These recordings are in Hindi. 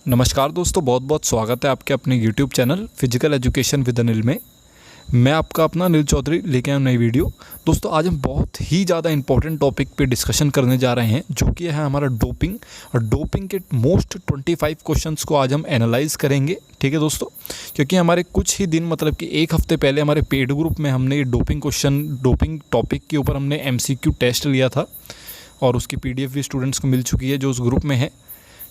नमस्कार दोस्तों, बहुत बहुत स्वागत है आपके अपने YouTube channel physical education with Anil में। मैं आपका अपना अनिल चौधरी लेके आया नई वीडियो। दोस्तों आज हम बहुत ही ज़्यादा इंपॉर्टेंट टॉपिक पे डिस्कशन करने जा रहे हैं, जो कि है हमारा डोपिंग। और डोपिंग के मोस्ट 25 क्वेश्चंस को आज हम एनालाइज करेंगे। ठीक है दोस्तों, क्योंकि हमारे कुछ ही दिन मतलब कि एक हफ्ते पहले हमारे पेड ग्रुप में हमने ये डोपिंग टॉपिक के ऊपर हमने MCQ टेस्ट लिया था और उसकी PDF भी स्टूडेंट्स को मिल चुकी है जो उस ग्रुप में है।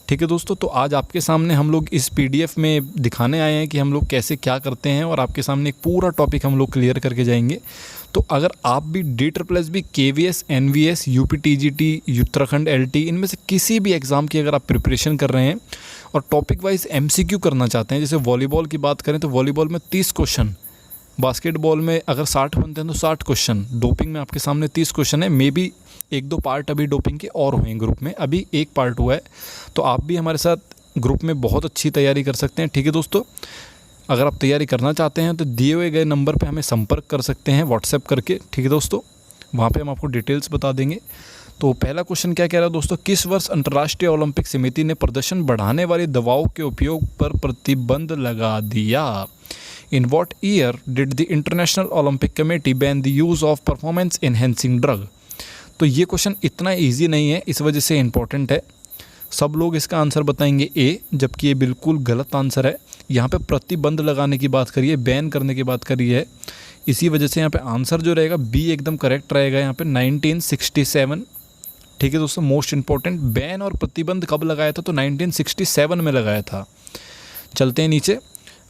ठीक है दोस्तों, तो आज आपके सामने हम लोग इस PDF में दिखाने आए हैं कि हम लोग कैसे क्या करते हैं, और आपके सामने एक पूरा टॉपिक हम लोग क्लियर करके जाएंगे। तो अगर आप भी DSSS, KVS, NVS, UPTGT, Uttarakhand LT इनमें से किसी भी एग्ज़ाम की अगर आप प्रिपरेशन कर रहे हैं और टॉपिक वाइज MCQ करना चाहते हैं, जैसे वॉलीबॉल की बात करें तो वॉलीबॉल में 30 क्वेश्चन, बास्केटबॉल में अगर 60 बनते हैं तो 60 क्वेश्चन, डोपिंग में आपके सामने 30 क्वेश्चन है। मे बी एक दो पार्ट अभी डोपिंग के और हुए हैं ग्रुप में, अभी एक पार्ट हुआ है। तो आप भी हमारे साथ ग्रुप में बहुत अच्छी तैयारी कर सकते हैं। ठीक है दोस्तों, अगर आप तैयारी करना चाहते हैं तो दिए हुए गए नंबर पे हमें संपर्क कर सकते हैं व्हाट्सएप करके। ठीक है दोस्तों, वहाँ पे हम आपको डिटेल्स बता देंगे। तो पहला क्वेश्चन क्या कह रहा है दोस्तों, किस वर्ष अंतर्राष्ट्रीय ओलंपिक समिति ने प्रदर्शन बढ़ाने वाली दवाओं के उपयोग पर प्रतिबंध लगा दिया? In what year did the International Olympic Committee ban the use of performance enhancing drug? तो ये क्वेश्चन इतना इजी नहीं है, इस वजह से इम्पोर्टेंट है। सब लोग इसका आंसर बताएंगे ए, जबकि ये बिल्कुल गलत आंसर है। यहाँ पे प्रतिबंध लगाने की बात करिए, बैन करने की बात करिए है, इसी वजह से यहाँ पे आंसर जो रहेगा बी एकदम करेक्ट रहेगा यहाँ पे 1967। ठीक है दोस्तों, मोस्ट इंपॉर्टेंट, बैन और प्रतिबंध कब लगाया था? तो 1967 में लगाया था। चलते हैं नीचे,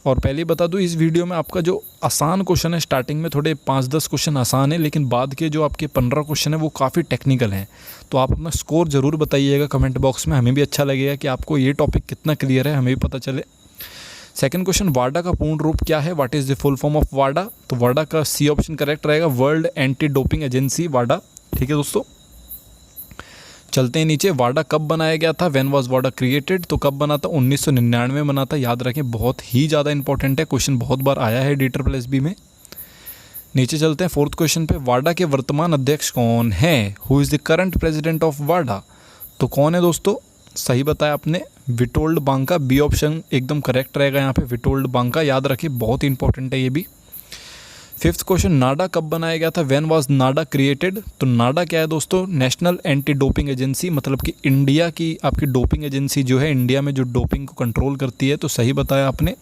और पहले ही बता दूं इस वीडियो में आपका जो आसान क्वेश्चन है, स्टार्टिंग में थोड़े 5-10 क्वेश्चन आसान है, लेकिन बाद के जो आपके 15 क्वेश्चन है वो काफ़ी टेक्निकल हैं। तो आप अपना स्कोर ज़रूर बताइएगा कमेंट बॉक्स में, हमें भी अच्छा लगेगा कि आपको ये टॉपिक कितना क्लियर है, हमें भी पता चले। सेकंड क्वेश्चन, वाडा का पूर्ण रूप क्या है? What is the full form of वाडा? तो वाडा का सी ऑप्शन करेक्ट रहेगा, वर्ल्ड एंटी डोपिंग एजेंसी, वाडा। ठीक है दोस्तों, चलते हैं नीचे। वाडा कब बनाया गया था? When was Wada created? तो कब बना था? 1999 में बना था। याद रखें, बहुत ही ज़्यादा इंपॉर्टेंट है, क्वेश्चन बहुत बार आया है DSSS में। नीचे चलते हैं फोर्थ क्वेश्चन पे, वाडा के वर्तमान अध्यक्ष कौन है? Who is the current president of वाडा? तो कौन है दोस्तों? सही बताया आपने, विटोल्ड बांका, बी ऑप्शन एकदम करेक्ट रहेगा यहाँ पे, विटोल्ड बांका। याद रखिए, बहुत इंपॉर्टेंट है ये भी। फिफ्थ क्वेश्चन, नाडा कब बनाया गया था? When was Nada created? तो नाडा क्या है दोस्तों? नेशनल एंटी डोपिंग एजेंसी, मतलब कि इंडिया की आपकी डोपिंग एजेंसी जो है, इंडिया में जो डोपिंग को कंट्रोल करती है। तो सही बताया आपने,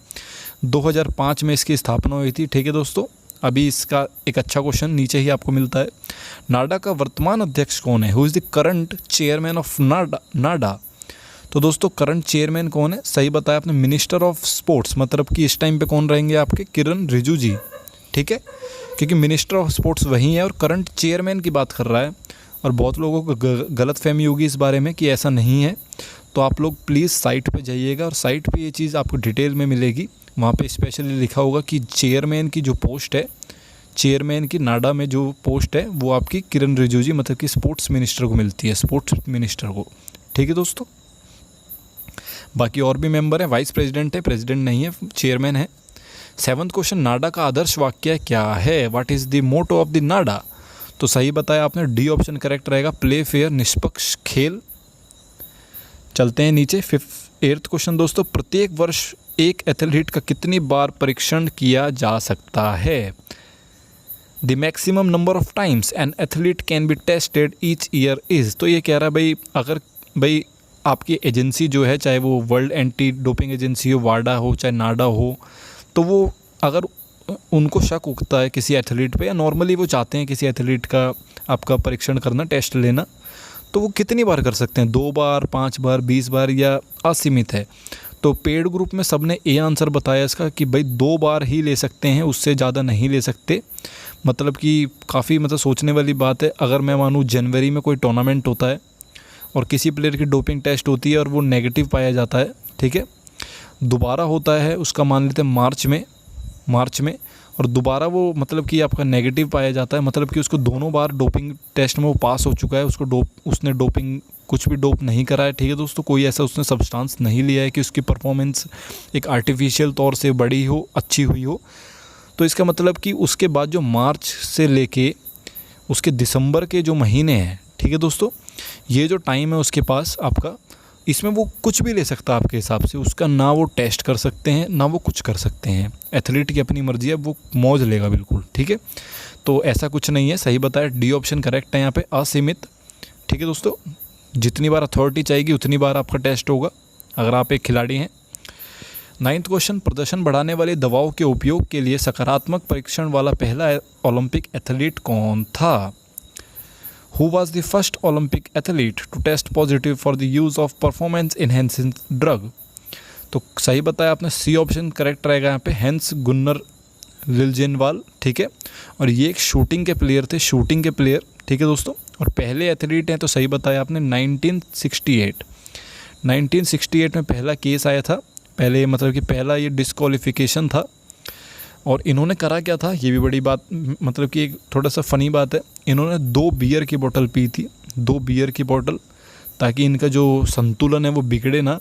2005 में इसकी स्थापना हुई थी। ठीक है दोस्तों, अभी इसका एक अच्छा क्वेश्चन नीचे ही आपको मिलता है। नाडा का वर्तमान अध्यक्ष कौन है? Who is the current chairman of NADA? तो दोस्तों करंट चेयरमैन कौन है? सही बताया आपने, मिनिस्टर ऑफ स्पोर्ट्स, मतलब कि इस टाइम पे कौन रहेंगे आपके? किरण रिजिजू जी। ठीक है, क्योंकि मिनिस्टर ऑफ स्पोर्ट्स वही है और करंट चेयरमैन की बात कर रहा है। और बहुत लोगों को गलत फहमी होगी इस बारे में कि ऐसा नहीं है। तो आप लोग प्लीज़ साइट पे जाइएगा, और साइट पे ये चीज़ आपको डिटेल में मिलेगी। वहाँ पे स्पेशली लिखा होगा कि चेयरमैन की जो पोस्ट है, चेयरमैन की नाडा में जो पोस्ट है वो आपकी किरण रिजिजू जी, मतलब कि स्पोर्ट्स मिनिस्टर को मिलती है, स्पोर्ट्स मिनिस्टर को। ठीक है दोस्तों, बाकी और भी मेंबर हैं, वाइस प्रेसिडेंट है, प्रेसिडेंट नहीं है, चेयरमैन है। सेवंथ क्वेश्चन, नाडा का आदर्श वाक्य क्या है? What is the motto of the NADA? तो सही बताया आपने, डी ऑप्शन करेक्ट रहेगा, प्ले फेयर, निष्पक्ष खेल। चलते हैं नीचे, एट्थ क्वेश्चन दोस्तों, प्रत्येक वर्ष एक एथलीट का कितनी बार परीक्षण किया जा सकता है? The maximum number of times an athlete can be tested each year is? तो ये कह रहा है भाई, अगर भाई आपकी एजेंसी जो है, चाहे वो वर्ल्ड एंटी डोपिंग एजेंसी हो, वाडा हो, चाहे नाडा हो, तो वो अगर उनको शक उगता है किसी एथलीट पे, या नॉर्मली वो चाहते हैं किसी एथलीट का आपका परीक्षण करना, टेस्ट लेना, तो वो कितनी बार कर सकते हैं? 2 बार, 5 बार, 20 बार, या असीमित है? तो पेड ग्रुप में सबने ए आंसर बताया इसका कि भाई 2 बार ही ले सकते हैं, उससे ज़्यादा नहीं ले सकते। मतलब कि काफ़ी सोचने वाली बात है। अगर मैं मानूँ जनवरी में कोई टूर्नामेंट होता है और किसी प्लेयर की डोपिंग टेस्ट होती है और वो नेगेटिव पाया जाता है, ठीक है, दोबारा होता है उसका, मान लेते हैं मार्च में, और दोबारा वो मतलब कि आपका नेगेटिव पाया जाता है, मतलब कि उसको दोनों बार डोपिंग टेस्ट में वो पास हो चुका है, उसने डोपिंग कुछ भी डोप नहीं करा है। ठीक है दोस्तों, कोई ऐसा उसने सब्सटेंस नहीं लिया है कि उसकी परफॉर्मेंस एक आर्टिफिशियल तौर से बड़ी हो, अच्छी हुई हो। तो इसका मतलब कि उसके बाद जो मार्च से लेके उसके दिसंबर के जो महीने हैं, ठीक है दोस्तों, ये जो टाइम है उसके पास आपका, इसमें वो कुछ भी ले सकता है आपके हिसाब से, उसका ना वो टेस्ट कर सकते हैं ना वो कुछ कर सकते हैं। एथलीट की अपनी मर्जी है, वो मौज लेगा बिल्कुल, ठीक है। तो ऐसा कुछ नहीं है, सही बताया, डी ऑप्शन करेक्ट है यहाँ पे, असीमित। ठीक है दोस्तों, जितनी बार अथॉरिटी चाहिएगी उतनी बार आपका टेस्ट होगा अगर आप एक खिलाड़ी हैं। 9th क्वेश्चन, प्रदर्शन बढ़ाने वाली दवाओं के उपयोग के लिए सकारात्मक परीक्षण वाला पहला ओलंपिक एथलीट कौन था? Who was the first Olympic athlete to test positive for the use of performance enhancing drug? तो सही बताया आपने, सी ऑप्शन करेक्ट रहेगा यहाँ पे, हेंस गुन्नर लिलजेनवाल, ठीक है। और ये एक शूटिंग के प्लेयर थे, शूटिंग के प्लेयर, ठीक है दोस्तों। और पहले एथलीट हैं तो सही बताया आपने, 1968 में पहला केस आया था, पहले मतलब कि पहला ये डिस्क्वालिफिकेशन था। और इन्होंने करा क्या था, ये भी बड़ी बात, मतलब कि एक थोड़ा सा फ़नी बात है, इन्होंने 2 बियर की बोतल पी थी, 2 बियर की बोतल, ताकि इनका जो संतुलन है वो बिगड़े ना,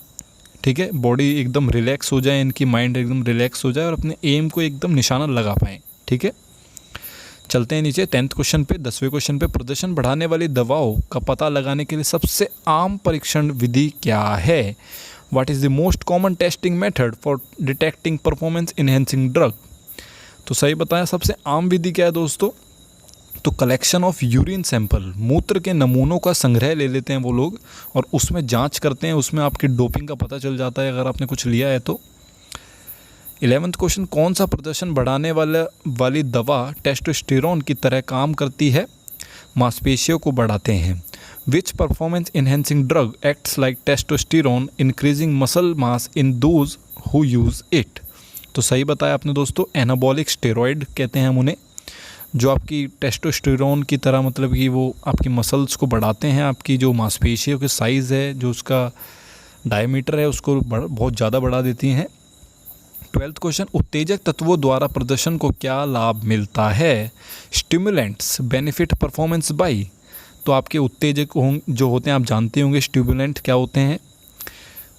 ठीक है, बॉडी एकदम रिलैक्स हो जाए, इनकी माइंड एकदम रिलैक्स हो जाए और अपने एम को एकदम निशाना लगा पाएँ, ठीक है। चलते हैं नीचे 10th क्वेश्चन पे, 10वें क्वेश्चन पे, प्रदर्शन बढ़ाने वाली दवाओं का पता लगाने के लिए सबसे आम परीक्षण विधि क्या है? What is the most common testing method for detecting performance enhancing drug? तो सही बताया, सबसे आम विधि क्या है दोस्तों? तो कलेक्शन ऑफ यूरिन सैंपल, मूत्र के नमूनों का संग्रह ले लेते हैं वो लोग और उसमें जांच करते हैं, उसमें आपकी डोपिंग का पता चल जाता है अगर आपने कुछ लिया है तो। 11th क्वेश्चन, कौन सा प्रदर्शन बढ़ाने वाली दवा टेस्टोस्टेरोन की तरह काम करती है, मांसपेशियों को बढ़ाते हैं? Which performance enhancing drug acts like testosterone increasing muscle mass in those who use it? तो सही बताया आपने दोस्तों, एनाबॉलिक स्टेरॉयड कहते हैं हम उन्हें, जो आपकी टेस्टोस्टेरोन की तरह मतलब कि वो आपकी मसल्स को बढ़ाते हैं, आपकी जो मांसपेशियों की साइज़ है, जो उसका डायमीटर है, उसको बहुत ज़्यादा बढ़ा देती हैं। 12th क्वेश्चन, उत्तेजक तत्वों द्वारा प्रदर्शन को क्या लाभ मिलता है? Stimulants benefit performance by? तो आपके उत्तेजक जो होते हैं आप जानते होंगे स्टिमुलेंट क्या होते हैं,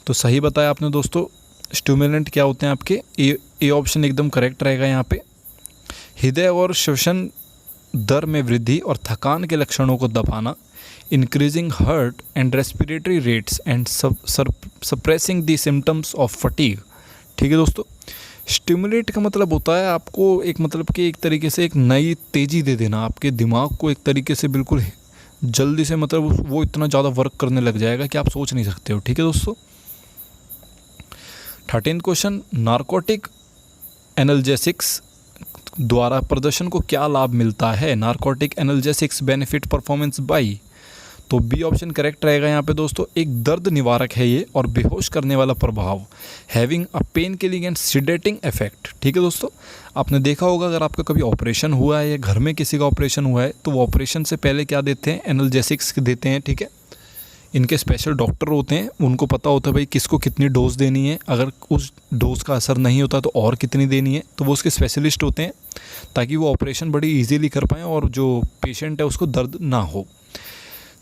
तो सही बताया आपने दोस्तों, स्टिमुलेंट क्या होते हैं आपके, ए ऑप्शन एकदम करेक्ट रहेगा यहाँ पे। हृदय और श्वसन दर में वृद्धि और थकान के लक्षणों को दबाना, increasing heart and respiratory rates and suppressing the symptoms of fatigue. ठीक है दोस्तों, स्टिमुलेट का मतलब होता है आपको एक मतलब कि एक तरीके से एक नई तेज़ी दे देना, आपके दिमाग को एक तरीके से बिल्कुल जल्दी से, मतलब वो इतना ज़्यादा वर्क करने लग जाएगा कि आप सोच नहीं सकते हो। ठीक है दोस्तों। 13th क्वेश्चन, नार्कोटिक एनाल्जेसिक्स द्वारा प्रदर्शन को क्या लाभ मिलता है? Narcotic analgesics benefit performance by? तो बी ऑप्शन करेक्ट रहेगा यहाँ पे दोस्तों, एक दर्द निवारक है ये और बेहोश करने वाला प्रभाव, having a pain killing and sedating effect. ठीक है दोस्तों, आपने देखा होगा अगर आपका कभी ऑपरेशन हुआ है या घर में किसी का ऑपरेशन हुआ है तो वो ऑपरेशन से पहले क्या देते हैं, एनाल्जेसिक्स देते हैं। ठीक है, इनके स्पेशल डॉक्टर होते हैं, उनको पता होता है भाई किसको कितनी डोज देनी है, अगर उस डोज का असर नहीं होता तो और कितनी देनी है, तो वो उसके स्पेशलिस्ट होते हैं ताकि वो ऑपरेशन बड़ी इजीली कर पाएँ और जो पेशेंट है उसको दर्द ना हो।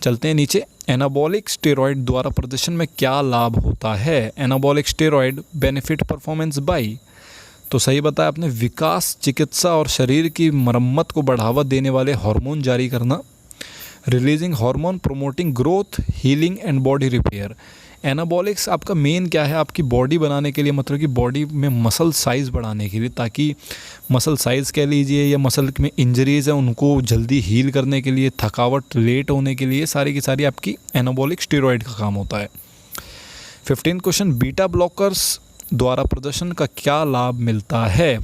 चलते हैं नीचे, एनाबॉलिक स्टेरॉयड द्वारा प्रदर्शन में क्या लाभ होता है? Anabolic steroid benefit performance by? तो सही बताया आपने, विकास, चिकित्सा और शरीर की मरम्मत को बढ़ावा देने वाले हार्मोन जारी करना, releasing hormone promoting growth, healing and body repair. Anabolics आपका मेन क्या है, आपकी बॉडी बनाने के लिए, मतलब कि बॉडी में मसल साइज़ बढ़ाने के लिए, ताकि मसल साइज़ कह लीजिए या मसल में इंजरीज़ है उनको जल्दी हील करने के लिए, थकावट लेट होने के लिए, सारी की सारी आपकी एनाबॉलिक स्टेरॉयड का काम होता है। 15th क्वेश्चन, बीटा ब्लॉकर्स द्वारा प्रदर्शन का क्या लाभ मिलता है?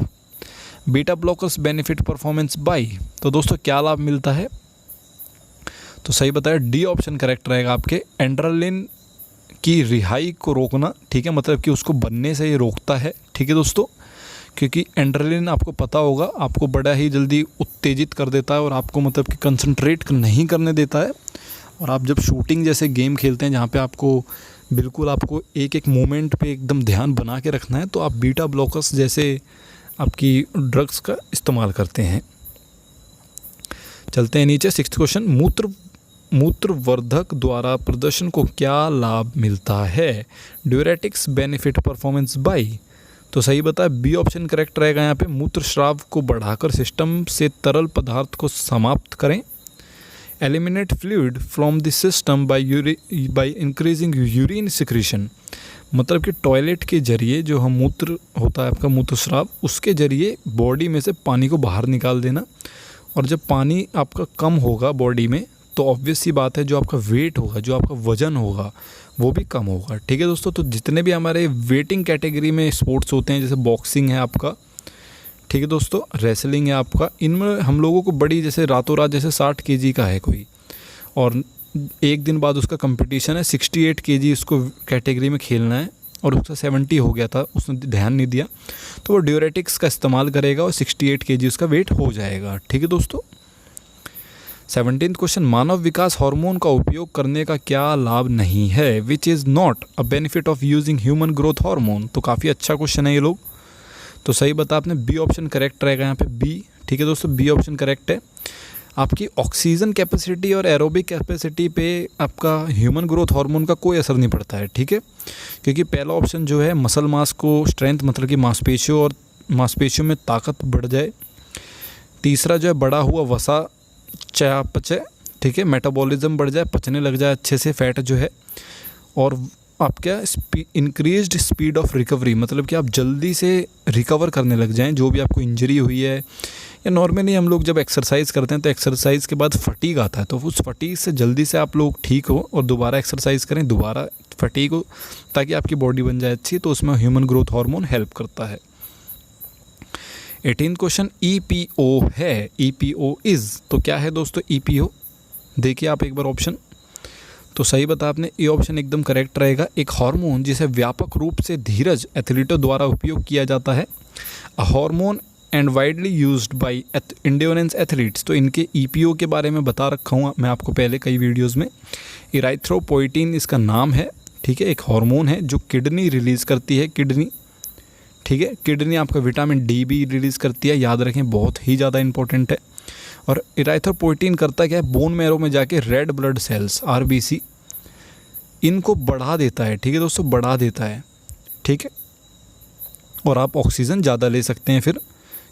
Beta blockers benefit performance by? तो दोस्तों क्या लाभ मिलता है? तो सही बताया, डी ऑप्शन करेक्ट रहेगा आपके, एड्रेनलिन की रिहाई को रोकना। ठीक है, मतलब कि उसको बनने से ये रोकता है। ठीक है दोस्तों, क्योंकि एड्रेनलिन आपको पता होगा आपको बड़ा ही जल्दी उत्तेजित कर देता है और आपको मतलब कि कंसंट्रेट नहीं करने देता है। और आप जब शूटिंग जैसे गेम खेलते हैं जहाँ पे आपको बिल्कुल आपको एक एक मोमेंट पे एकदम ध्यान बना के रखना है, तो आप बीटा ब्लॉकर्स जैसे आपकी ड्रग्स का इस्तेमाल करते हैं। चलते हैं नीचे, 6th क्वेश्चन, मूत्रवर्धक द्वारा प्रदर्शन को क्या लाभ मिलता है? ड्यूरेटिक्स बेनिफिट परफॉर्मेंस बाई? तो सही बताया, बी ऑप्शन करेक्ट रहेगा यहाँ पे, मूत्र स्राव को बढ़ाकर सिस्टम से तरल पदार्थ को समाप्त करें, eliminate fluid from the system by increasing urine secretion, मतलब कि टॉयलेट के जरिए जो हम मूत्र होता है आपका मूत्रस्राव, उसके जरिए बॉडी में से पानी को बाहर निकाल देना। और जब पानी आपका कम होगा बॉडी में तो ऑब्वियस सी बात है जो आपका वेट होगा, जो आपका वज़न होगा वो भी कम होगा। ठीक है दोस्तों, तो जितने भी हमारे वेटिंग कैटेगरी में स्पोर्ट्स होते हैं, जैसे बॉक्सिंग है आपका, ठीक है दोस्तों, रेसलिंग है आपका, इनमें हम लोगों को बड़ी जैसे रातों रात जैसे 60 kg का है कोई और एक दिन बाद उसका कंपटीशन है 68 kg उसको कैटेगरी में खेलना है और उसका 70 हो गया था, उसने ध्यान नहीं दिया, तो वो ड्यूरेटिक्स का इस्तेमाल करेगा और 68 kg उसका वेट हो जाएगा। ठीक है दोस्तों। 17th क्वेश्चन, मानव विकास हार्मोन का उपयोग करने का क्या लाभ नहीं है, which is not a benefit of using human growth hormone. तो काफ़ी अच्छा क्वेश्चन है ये लोग, तो सही बता आपने, बी ऑप्शन करेक्ट रहेगा यहाँ पे, बी। ठीक है दोस्तों, बी ऑप्शन करेक्ट है। आपकी ऑक्सीजन कैपेसिटी और एरोबिक कैपेसिटी पे आपका ह्यूमन ग्रोथ हार्मोन का कोई असर नहीं पड़ता है। ठीक है, क्योंकि पहला ऑप्शन जो है मसल मास को स्ट्रेंथ, मतलब कि मांसपेशियों और मांसपेशियों में ताकत बढ़ जाए। तीसरा जो है बड़ा हुआ वसा चयापचय, ठीक है, मेटाबॉलिज्म बढ़ जाए, पचने लग जाए अच्छे से फैट जो है। और आप क्या इंक्रीज्ड स्पीड ऑफ रिकवरी, मतलब कि आप जल्दी से रिकवर करने लग जाएं जो भी आपको इंजरी हुई है। या नॉर्मली हम लोग जब एक्सरसाइज करते हैं तो एक्सरसाइज के बाद फटीग आता है, तो उस फटीग से जल्दी से आप लोग ठीक हो और दोबारा एक्सरसाइज करें, दोबारा फटीग हो, ताकि आपकी बॉडी बन जाए अच्छी। तो उसमें ह्यूमन ग्रोथ हार्मोन हेल्प करता है। 18th क्वेश्चन, EPO है, EPO इज़, तो क्या है दोस्तों EPO? देखिए आप एक बार ऑप्शन, तो सही बता आपने, ये ऑप्शन एकदम करेक्ट रहेगा। एक हार्मोन जिसे व्यापक रूप से धीरज एथलीटों द्वारा उपयोग किया जाता है, a hormone and widely used by endurance athletes. तो इनके EPO के बारे में बता रखा हूँ मैं आपको पहले कई वीडियोज़ में। इराइथ्रोपोइटीन इसका नाम है, ठीक है, एक हार्मोन है जो किडनी रिलीज़ करती है, किडनी, ठीक है, किडनी आपका विटामिन डी भी रिलीज़ करती है, याद रखें, बहुत ही ज़्यादा इंपॉर्टेंट है। और इराइथ्रोपोइटीन करता क्या है, बोन मैरो में जाके रेड ब्लड सेल्स RBC इनको बढ़ा देता है। ठीक है दोस्तों, बढ़ा देता है, ठीक है, और आप ऑक्सीजन ज़्यादा ले सकते हैं फिर,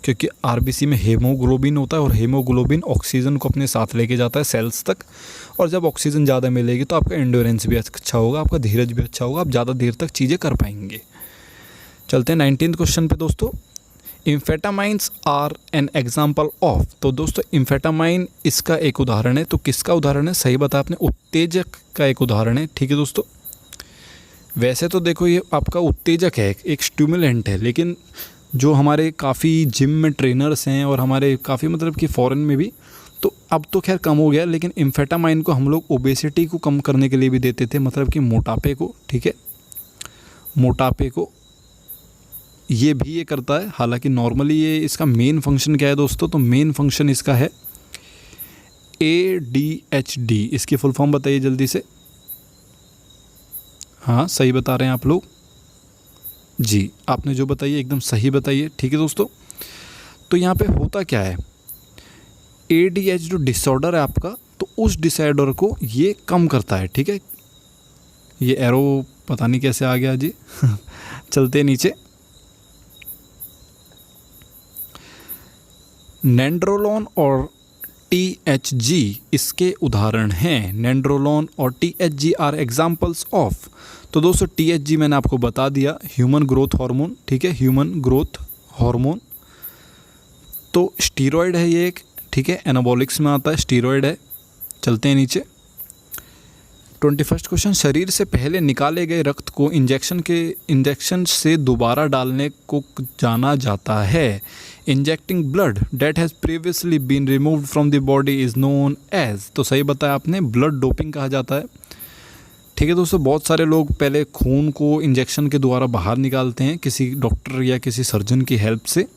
क्योंकि RBC में हेमोग्लोबिन होता है और हेमोग्लोबिन ऑक्सीजन को अपने साथ लेके जाता है सेल्स तक। और जब ऑक्सीजन ज़्यादा मिलेगी तो आपका एंड्योरेंस भी अच्छा होगा, आपका धीरज भी अच्छा होगा, आप ज़्यादा देर तक चीज़ें कर पाएंगे। चलते हैं 19th क्वेश्चन पे दोस्तों। इम्फेटामाइंस आर एन एग्जाम्पल ऑफ, तो दोस्तों इम्फेटामाइन इसका एक उदाहरण है। तो किसका उदाहरण है, सही बता आपने, उत्तेजक का एक उदाहरण है। ठीक है दोस्तों, वैसे तो देखो ये आपका उत्तेजक है, एक स्टिमुलेंट है, लेकिन जो हमारे काफ़ी जिम में ट्रेनर्स हैं और हमारे काफ़ी मतलब कि फ़ॉरेन में भी, तो अब तो खैर कम हो गया, लेकिन इम्फेटामाइन को हम लोग ओबेसिटी को कम करने के लिए भी देते थे, मतलब कि मोटापे को, ठीक है, मोटापे को ये भी ये करता है। हालांकि नॉर्मली ये इसका मेन फंक्शन क्या है दोस्तों, तो मेन फंक्शन इसका है ADHD। इसकी फुल फॉर्म बताइए जल्दी से। हाँ सही बता रहे हैं आप लोग जी, आपने जो बताइए एकदम सही बताइए। ठीक है दोस्तों, तो यहाँ पे होता क्या है, ADHD जो डिसऑर्डर है आपका, तो उस डिसऑर्डर को ये कम करता है। ठीक है, ये एरो पता नहीं कैसे आ गया जी चलते नीचे। नेंड्रोलोन और THG इसके उदाहरण हैं। नेंड्रोलोन और THG आर एग्जाम्पल्स ऑफ, तो दोस्तों THG मैंने आपको बता दिया, ह्यूमन ग्रोथ हार्मोन। ठीक है, ह्यूमन ग्रोथ हार्मोन, तो स्टीरॉयड है ये एक, ठीक है, एनाबॉलिक्स में आता है, स्टीरॉयड है। चलते हैं नीचे। 21st क्वेश्चन, शरीर से पहले निकाले गए रक्त को इंजेक्शन से दोबारा डालने को जाना जाता है। Injecting blood that has previously been removed from the body is known as, तो सही बताया आपने, ब्लड डोपिंग कहा जाता है। ठीक है दोस्तों, बहुत सारे लोग पहले खून को इंजेक्शन के द्वारा बाहर निकालते हैं किसी डॉक्टर या किसी सर्जन की हेल्प से,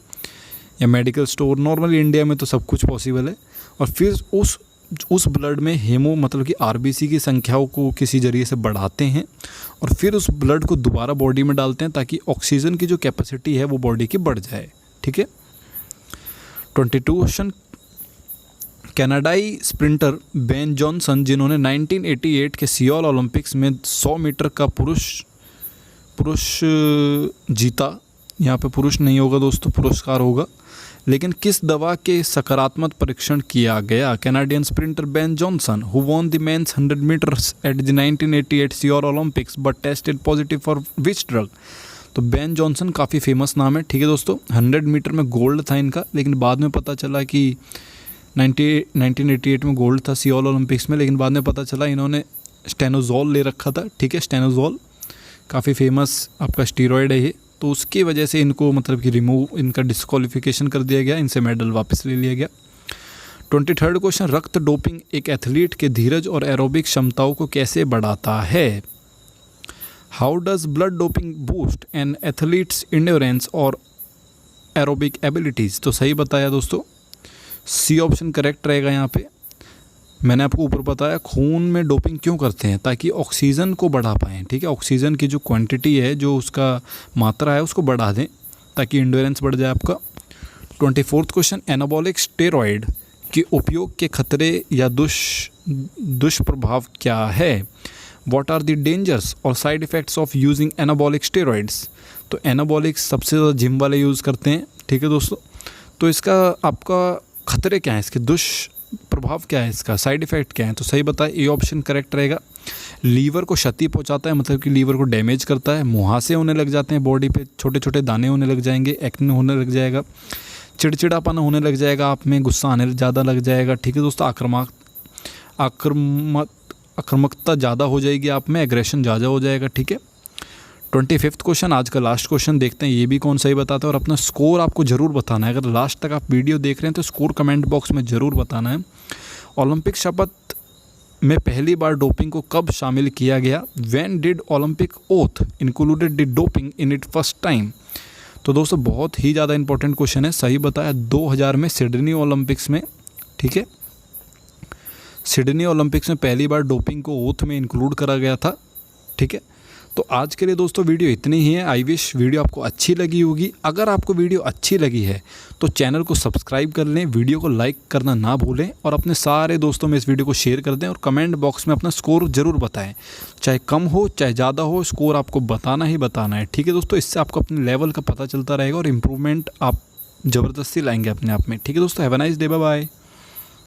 या मेडिकल स्टोर, नॉर्मली इंडिया में तो सब कुछ पॉसिबल है। और फिर उस ब्लड में हेमो मतलब कि RBC की संख्याओं को किसी जरिए से बढ़ाते हैं और फिर उस ब्लड को दोबारा बॉडी में डालते हैं ताकि ऑक्सीजन की जो कैपेसिटी है वो बॉडी की बढ़ जाए। ठीक है। 22 क्वेश्चन, कनाडाई स्प्रिंटर बेन जॉनसन जिन्होंने 1988 के सियोल ओलंपिक्स में 100 मीटर का पुरुष जीता, यहाँ पे पुरुष नहीं होगा दोस्तों, पुरस्कार होगा। लेकिन किस दवा के सकारात्मक परीक्षण किया गया? Canadian sprinter Ben Johnson who won the men's 100 meters at the 1988 Seoul Olympics but tested positive for which drug? तो बेन जॉनसन काफ़ी फेमस नाम है, ठीक है दोस्तों। 100 मीटर में गोल्ड था इनका, लेकिन बाद में पता चला कि 1988 में गोल्ड था सियोल ओलंपिक्स में, लेकिन बाद में पता चला इन्होंने स्टेनोजोल ले रखा था, ठीक है। स्टेनोजोल काफ़ी फेमस आपका स्टीरॉयड है ये, तो उसकी वजह से इनको मतलब कि रिमूव, इनका डिस्क्वालिफिकेशन कर दिया गया, इनसे मेडल वापस ले लिया गया। 23rd क्वेश्चन, रक्त डोपिंग एक एथलीट के धीरज और एरोबिक क्षमताओं को कैसे बढ़ाता है? How does blood doping boost N athletes endurance और एरोबिक एबिलिटीज़? तो सही बताया दोस्तों, सी ऑप्शन करेक्ट रहेगा यहाँ पे। मैंने आपको ऊपर बताया खून में डोपिंग क्यों करते हैं, ताकि ऑक्सीजन को बढ़ा पाएँ, ठीक है। ऑक्सीजन की जो क्वांटिटी है, जो उसका मात्रा है, उसको बढ़ा दें ताकि इंड्योरेंस बढ़ जाए आपका। 24th क्वेश्चन, एनाबॉलिक स्टेरॉयड के उपयोग के खतरे या दुष्प्रभाव क्या है? व्हाट आर द डेंजर्स और side effects of using anabolic steroids? तो एनाबॉलिक सबसे ज़्यादा जिम वाले यूज़ करते हैं, ठीक है दोस्तों। तो इसका आपका खतरे क्या है, इसके दुष्प्रभाव क्या है, इसका साइड इफ़ेक्ट क्या है? तो सही बताए, ए ऑप्शन करेक्ट रहेगा। लीवर को क्षति पहुंचाता है, मतलब कि लीवर को डैमेज करता है, मुहासे होने लग जाते हैं बॉडी पे, छोटे छोटे दाने होने लग जाएंगे, एक्ने होने लग जाएगा, चिड़चिड़ापन होने लग जाएगा, आप में गुस्सा आने ज़्यादा लग जाएगा, ठीक है दोस्तों। आक्रामकता ज़्यादा हो जाएगी आप में, एग्रेशन ज़्यादा हो जाएगा, ठीक है। 25th क्वेश्चन, आज का लास्ट क्वेश्चन, देखते हैं ये भी कौन सही बताता है, और अपना स्कोर आपको ज़रूर बताना है। अगर लास्ट तक आप वीडियो देख रहे हैं तो स्कोर कमेंट बॉक्स में ज़रूर बताना है। ओलंपिक शपथ में पहली बार डोपिंग को कब शामिल किया गया? When did Olympic oath included the doping in it first time? तो दोस्तों बहुत ही ज़्यादा इंपॉर्टेंट क्वेश्चन है, सही बताया 2000 में सिडनी ओलंपिक्स में, ठीक है। सिडनी ओलंपिक्स में पहली बार डोपिंग को ओथ में इंक्लूड करा गया था, ठीक है। तो आज के लिए दोस्तों वीडियो इतनी ही है। आई विश वीडियो आपको अच्छी लगी होगी। अगर आपको वीडियो अच्छी लगी है तो चैनल को सब्सक्राइब कर लें, वीडियो को लाइक करना ना भूलें, और अपने सारे दोस्तों में इस वीडियो को शेयर कर दें, और कमेंट बॉक्स में अपना स्कोर ज़रूर बताएं, चाहे कम हो चाहे ज़्यादा हो, स्कोर आपको बताना ही बताना है, ठीक है दोस्तों। इससे आपको अपने लेवल का पता चलता रहेगा और इम्प्रूवमेंट आप ज़बरदस्ती लाएंगे अपने आप में, ठीक है दोस्तों। Have a nice day, bye bye.